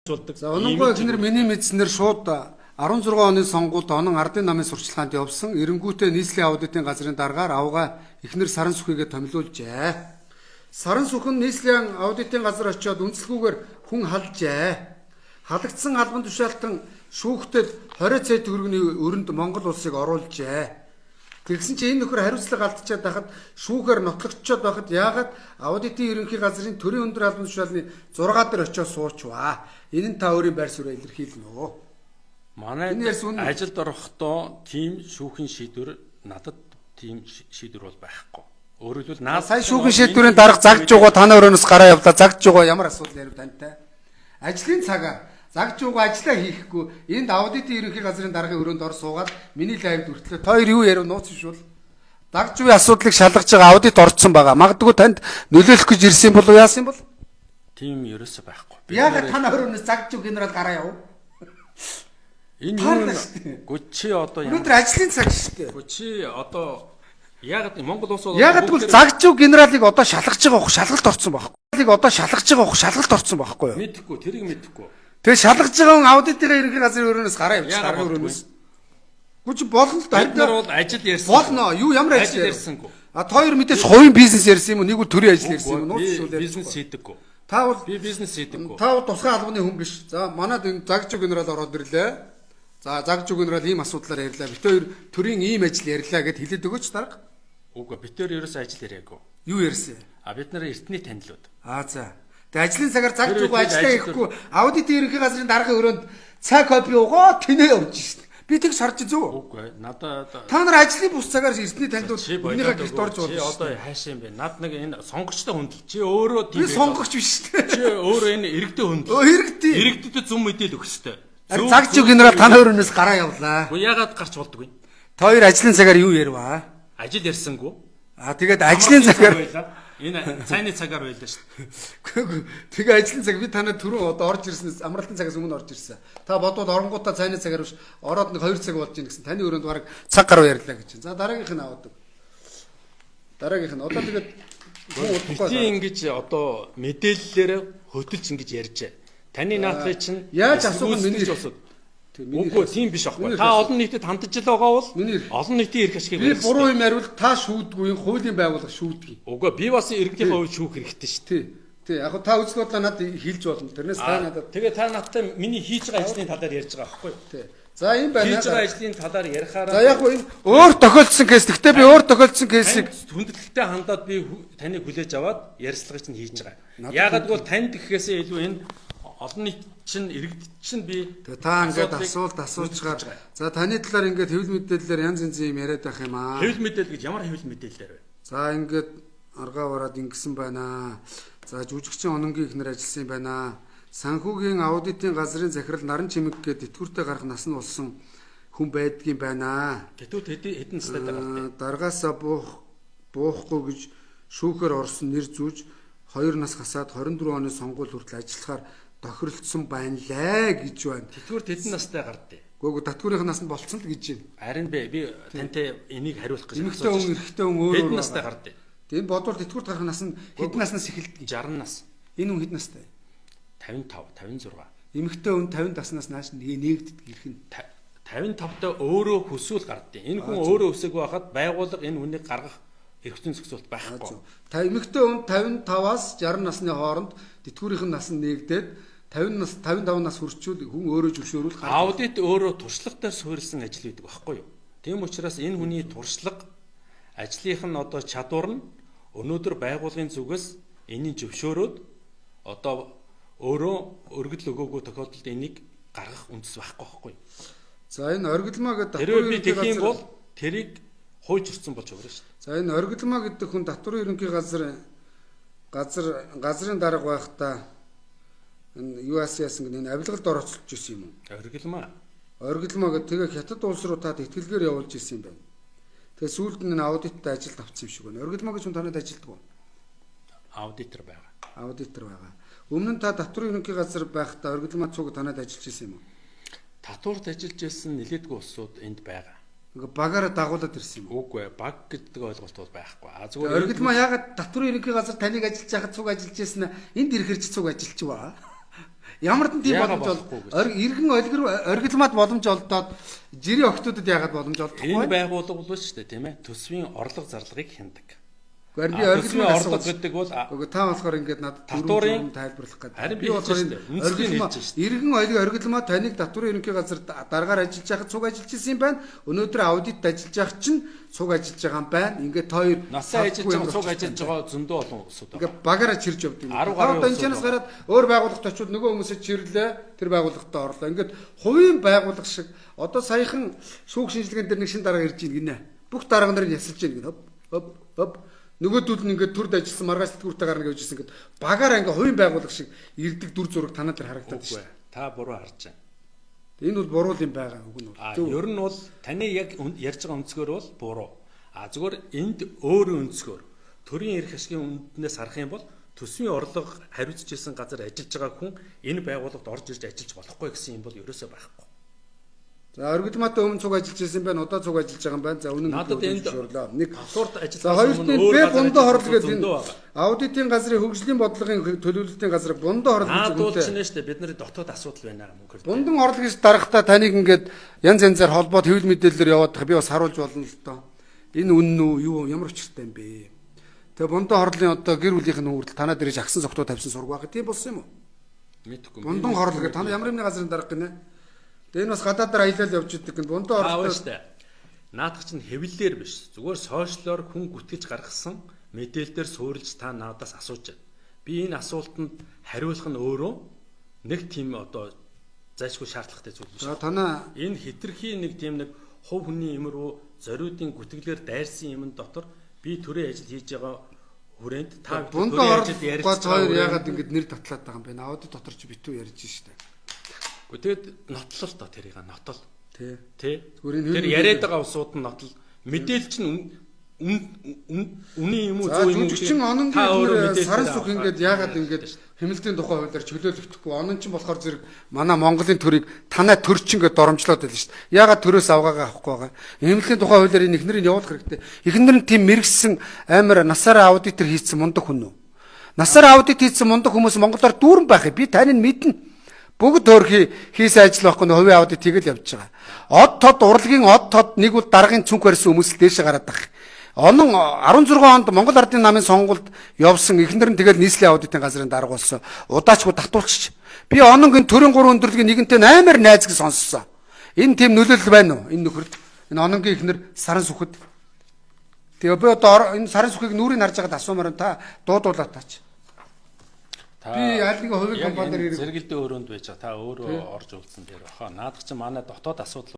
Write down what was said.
За өнөөдөр эхнэр миний мэдснээр шууд 16 оны сонгуульд онон ардын намын сурчлаганд явсан эренгүүтээ нийслэлийн аудитын газрын дараагаар авгаа эхнэр Саран Сүхийгээ томилуулжээ. Саран Сүхэн нийслэлийн аудитын газар очиод үнэлэхгүйгээр хүн халжээ. Халагдсан албан тушаалтан шүүхтэд 20 сая төгрөгийн өрөнд Монгол улсыг оруулжээ. Тэгсэн чинь энэ нөхөр хариуцлага алдчихад байхад шүүхээр нотлогдчиход байхад яагаад аудитын ерөнхий газрын төрийн өндөр албан тушаалны 6 дээр очиод суучваа. Энэ нь та өөрийн байр сууриа илэрхийлнэ үү? Манай ажилд орохдоо тийм шүүхийн шийдвэр надад тийм шийдвэр бол байхгүй. Өөрөөр хэлбэл наад сая шүүхийн шийдвэрийн дарга загж байгаа танай өрөөнөөс гараа явлаа. Загж байгаа ямар асуудал ярив тантай? Ажлын цагаар загж байгаа ажиллаа хийхгүй энд аудитын ерөнхий газрын даргын өрөөнд ор суугаад миний лайвд хүртлээ. Та хоёр юу ярив нууц шүүл. Дагж буй асуудлыг шалгаж байгаа аудит орцсон байгаа. Магадгүй танд нөлөөлөх гэж ирсэн болов уу яасан бол? Тийм ерөөсөө байхгүй. Яг танай өрөөнөөс загж буй генерал гараа яв. Энэ юу гүчи одоо ямар өнөөдөр ажлын цаг шүү дээ. Гүчи одоо яг Монгол улс бол яг бол загж буй генералыг одоо шалгаж байгаа хөх шалгалт орцсон байхгүй. Одоо шалгаж байгаа хөх шалгалт орцсон байхгүй юу? Мэдэхгүй тэрийг мэдэхгүй. Тэгээ шалгаж байгаа хүн аудитын ерөнхий газрын өрөөнөөс гараа явчих даргын өрөөнөөс. Гүч болно л да. Бид нар бол ажил ярьсан. Болно. Юу ямар ажил ярьсангүй. Хоёр мэдээж хувийн бизнес ярьсан юм уу? Нэг үл төрийн ажил ярьсан юм уу? Бизнес хийдэггүй. Та бол би бизнес хийдэггүй. Та бол тусгай албаны хүн биш. За манад энэ загж буй генерал ороод ирлээ. За загж буй генерал ийм асуудлаар ярьлаа. Бид хоёр төрийн ийм ажил ярьлаа гэд хэлээд өгөөч дарга. Үгүй бид хоёр ерөөсөө ажил яриаггүй. Юу ярьсан? Бид нар эртний танилуд. За. Тэгээ ажлын цагаар загж буй ажиллаа хийхгүй аудитын ерөнхий газрын даргын өрөөнд цаг копи өгөө тэнэ явж шин. Би тэг сарж зүг. Үгүй надад та нар ажлын бус цагаар эртний танилуд энийгээ гэрт орж болно. Чи одоо хаашаа юм бэ? Над нэг энэ сонгогчтой хүндэл. Чи өөрөө тийм би сонгогч биш шүү дээ. Чи өөрөө энэ иргэдэд хүндэл. Иргэдэд. Иргэдэд зүм мэдээлэл өгөх ёстой. Загж буй генерал танай өрөөнөөс гараа явлаа. Үгүй ягаад гарч болдгоо. Та хоёр ажлын цагаар юу ярива? Ажил ярьсангүй. Тэгээд ажлын цагаар энэ цайны цагаар байлаа шүү дээ. Тэгээ ажлын цаг би танаа түрүү одоо орж ирснээс амралтын цагаас өмнө орж ирсэн. Та бодвол оронгуудаа цайны цагаар биш ороод нэг 2 цаг болж ийн гэсэн таны өрөөнд бараг цаг гаруй ярьлаа гэж. За дараагийнх нь аваад. Дараагийнх нь одоо тэгээд би ингэж одоо мэдээллээр хөтөлж ингэж ярьжээ. Таны наадхыг чинь яаж асуух нь миний усууд. Үгүй тийм биш аахгүй. Та олон нийтэд хандж л байгаа бол олон нийтийн эрх ашигыг би буруу юм ярил та шүүдгүй хуулийн байгууллага шүүдгий. Үгүй би бас иргэдийн хувьд шүүх хэрэгтэй шүү дээ. Тий. Яг та үзэл бодлоо надад хэлж болно. Тэрнээс та надад тэгээ та надтай миний хийж байгаа ажлын талаар ярьж байгаа аахгүй. Тий. За энэ байна. Хийж байгаа ажлын талаар ярихаараа за яг энэ өөр тохиолдсон кейс. Гэхдээ би өөр тохиолдсон кейсийг хүндлэлтэй хандаад би таныг хүлээж аваад ярилцлагыг чинь хийж байгаа. Яагаад гэвэл танд гэхээсээ илүү энэ олон нийт чинь иргэд чинь би та ингээд асуултгаар за таны талаар ингээд хэвлэл мэдээллээр янз янзын юм яриад байх юм аа. Хэвлэл мэдээлэл гэж ямар хэвлэл мэдээллээр вэ? За ингээд аргаа бараад ингэсэн байна. За жүжигчин ононгийн ихнэр ажилласан юм байна. Санхүүгийн аудитын газрын захирал Наран Чимэг гээд тэтгэвртэй гарах нас нь болсон хүн байдгийн байна. Тэтгэврт хэдэн настай байгаа вэ? Даргаасаа буухгүй гэж шүүхээр орсон нэр зүүж 2 нас хасаад 24 оны сонгуул хүртэл ажиллахаар тохиролцсон байна лээ гэж байна. Тэтгэврт хэдэн настай гардыг? Гүг татврын нас нь болцсон л гэж байна. Харин би тантай энийг хариулах гэж эмэгтэй хүн эрэгтэй хүн өөр хэдэн настай гардыг? Тийм бодвол тэтгэврт гарах нас нь хэдэн наснаас эхэлдэг? 60 нас. Энэ хүн хэдэн настай? 55, 56. Эмэгтэй хүн 50 наснаас нааш нээгддэг ирэх нь 55 та өөрөө хүсвэл гардыг. Энэ хүн өөрөө өсөг байхад байгууллага энэ хүнийг гаргах эрхтэн зохицуулт байхгүй. Та эмэгтэй хүн 55-аас 60 насны хооронд тэтгэврийн нас нь нээгдээд 55 нас хүрчүүд хүн өөрөө зөвшөөрүүл гаргав. Аудит өөрөө туршлагатай суурилсан ажил гэдэг байхгүй юу? Тийм учраас энэ хүний туршлага ажлынх нь одоо чадвар нь өнөөдөр байгууллагын зүгээс энийг зөвшөөрөөд одоо өөрөө өргөдөл өгөөгүй тохиолдолд энийг гаргах үндэс байхгүй юу? За энэ оргилмаа гэдэг татврын ерөнхий газар бол тэрийг хууж өрцөн болж өгнө шүү дээ. За энэ оргилмаа гэдэг хүн татврын ерөнхий газрын дарга байхдаа энэ UAS-аас ингэ авилгалд оролцож ирсэн юм уу? Оргилмаа гэдэг тэгээ хятад улс руу таад итгэлгээр явуулж ирсэн юм байна. Тэгээ сүүлд нь аудиттай ажилд авсан юм шиг байна. Оргилмаа гэж хүн танад ажилддаг уу? Аудитор байгаа. Аудитор байгаа. Өмнө нь та татврын ерөнхий газар байхдаа оргилмаа цуг танад ажиллаж ирсэн юм уу? Татварт ажиллаж ирсэн нэлээдгүй улсууд энд байгаа. Ингээ багаараа дагуулад ирсэн юм уу? Үгүй баг гэдэг ойлголт бол байхгүй. Зүгээр оргилмаа ягаад татврын ерөнхий газар таныг ажиллаж байхад цуг ажиллаж ирсэн энд ирэхэр ч цуг ажиллаж байгаа. Ямар ч тийм Яагаад боломж болохгүй гэж? иргэн оргилмаад боломж олдоод жирийн охтуудад яагаад боломж олдохгүй? Энэ байгууллага бол шүү дээ, тийм ээ. Төсвийн орлого зарлагыг хяндаг. Гэхдээ би Төсвийн оргилмаа орлого гэдэг бол Үгүй та болохоор ингээд надад татварын тайлбарлах гэдэг. харин би хэлж штэ. Үнцгийг хэлж штэ. Иргэн оргилмаа таныг татварын ерөнхий газар дараагаар ажиллаж байхад цуг ажиллаж исэн юм байна. Өнөөдөр аудит ажиллаж байх чинь цуг ажиллаж байгаа юм байна. Ингээд хоёр насаа ажиллаж байгаа цуг ажиллаж байгаа зөндөө олон улсууд байна. Ингээд багаараа чирж явд юм. 10 гаруй Одоо энэ чанаас гараад өөр байгууллагт очиод нөгөө хүмүүсээ чирлээ. Тэр байгууллагатаа орлоо. Ингээд хувийн байгууллага шиг одоо саяхан шүүх шинжилгээнд дээр нэг шин дарга ирж ийн гинэ. Бүх дарга нарын ясалж ийн гинэ. Хөп. Нөгөөдүүд нь ингээд төрд ажилласан маргааш сэтгүүртэй гарна гэж хэлсэн ингээд багаараа ингээд хувийн байгууллага шиг ирдэг дүр зураг танаа дээр харагдаад Үгүй. Та буруу харж байна. Энэ бол буруу юм байгаа үг нь. Ер нь бол таны яг ярьж байгаа өнцгөр бол буруу. Зүгээр энд өөрийн өнцгөр төрийн эрх ашигын үнднээс харах юм бол төсвийн орлого хариуцж ирсэн газар ажиллаж байгаа хүн энэ байгууллагад орж ирж ажиллаж болохгүй гэсэн юм бол ерөөсөө байхгүй. За оргилмаатай өмнө цуг ажиллаж байсан байна. Одоо цуг ажиллаж байгаа юм байна. За үнэн Надад энд нэг татварт За ажилласан хоёрт өмнө нь өөр Б газар бондоо хорол ажилласан гэдэг зөндөө энэ байгаа. аудитын газрын хөгжлийн бодлогын төлөвлөлтийн газар бондоо хорол гэж Наадуулч үнэтэй. нэ штэ бид нарын дотоод асуудал байна мөнгө. Бундан хорол гэж дарахтаа таныг ингээд янз янзаар холбоод хэвлэл мэдээлэлээр яваад би бас харуулж болно л доо. Энэ үнэн үү юу ямар учиртай юм бэ? Тэгээ бондоо хорлын одоо гэр бүлийнх нь хүртэл танаа дээрж агсан цогтоо тавьсан сургаах тийм болсон юм уу? Мэдгүй. Бундан хорол гэдэг та ямар нэгэн газрын дарах гинэ? Тэгээ энэ бас гадаадаар аялал явж идэг гэн бондоо Аа хорлоо. штэ. Наадах чинь хэвлэлээр биш. Зүгээр сошиалоор хүн гүтгэж гаргасан мэдээлэлээр суурилж та надаас асууж байна. Би энэ асуултанд хариулах нь өөрөө нэг тийм одоо зайлшгүй шаардлагатай зүйл биш. За танаа Энэ хитрхи нэг тийм нэг хувь хүний юм руу зориудын гүтгэлээр дайрсан юм дотор би төрийн ажил хийж байгаа хүрээнд та бондоо төрийн хорол ажил гол ярьж хоёр байгаа ягаад ингэж нэр татлаад байгаа юм бэ? Аудит дотор ч битүү ярьж штэ. Тэгээд нотлол тоо тэрийг нотол. Тий. Тэ. Зүгээр энэ Тэр яриад байгаа усууд нь нотол. Мэдээлэл чинь үнэн юм уу За зөв юм уу? жүжигчин онон та өөрөө гэдэг мэдээлэл саран сүх ингээд яагаад ингээд хэмнэлтийн тухай хуулиар чөлөөлөгдөхгүй онон чинь болохоор зэрэг манай Монголын төрийг танай төр чинь ингээд доромжлоод байл шүү дээ. Яагаад төрөөс авгаагаа авахгүй байгаа? Хэмнэлтийн тухай хуулиар энэ ихнэрийг явуулах хэрэгтэй. Ихнэр нь тийм мэрэгсэн амар насаараа аудитор хийсэн мундаг хүн үү? Насаараа аудит хийсэн мундаг хүмүүс Монголоор дүүрэн байх. Би таныг мэднэ. Бүгд төрхий хийсэн ажил байхгүй нь хувийн аудит хийгээл явж байгаа. Од тод урлагийн од тод нэг бол даргын цүнх барьсан хүмүүс л дээшээ гараад байгаа. Онон 16 онд Монгол Ардын намын сонгуульд явсан ихнэр нь тэгэл нийслэлийн аудитын газрын дарга болсон. Удаачгүй татуулчих. Би ононгийн төрийн 3 өндөрлөгийн нэгэнтэй амар найзг сонссон. Энэ тийм нөлөөлөл байна уу? Энэ нөхөрд. Энэ ононгийн ихнэр саран сүхэд. Тэгээ би одоо энэ саран сүхийг нүрийг харж байгаад асуумаар та дуудуулаад таач. Би аль нэгэн хувийн компаниар зэрэгэлдээ өрөөнд байж байгаа. Та өөрөө орж уулзсан дээр баха. Наадах чинь манай дотоод асуудал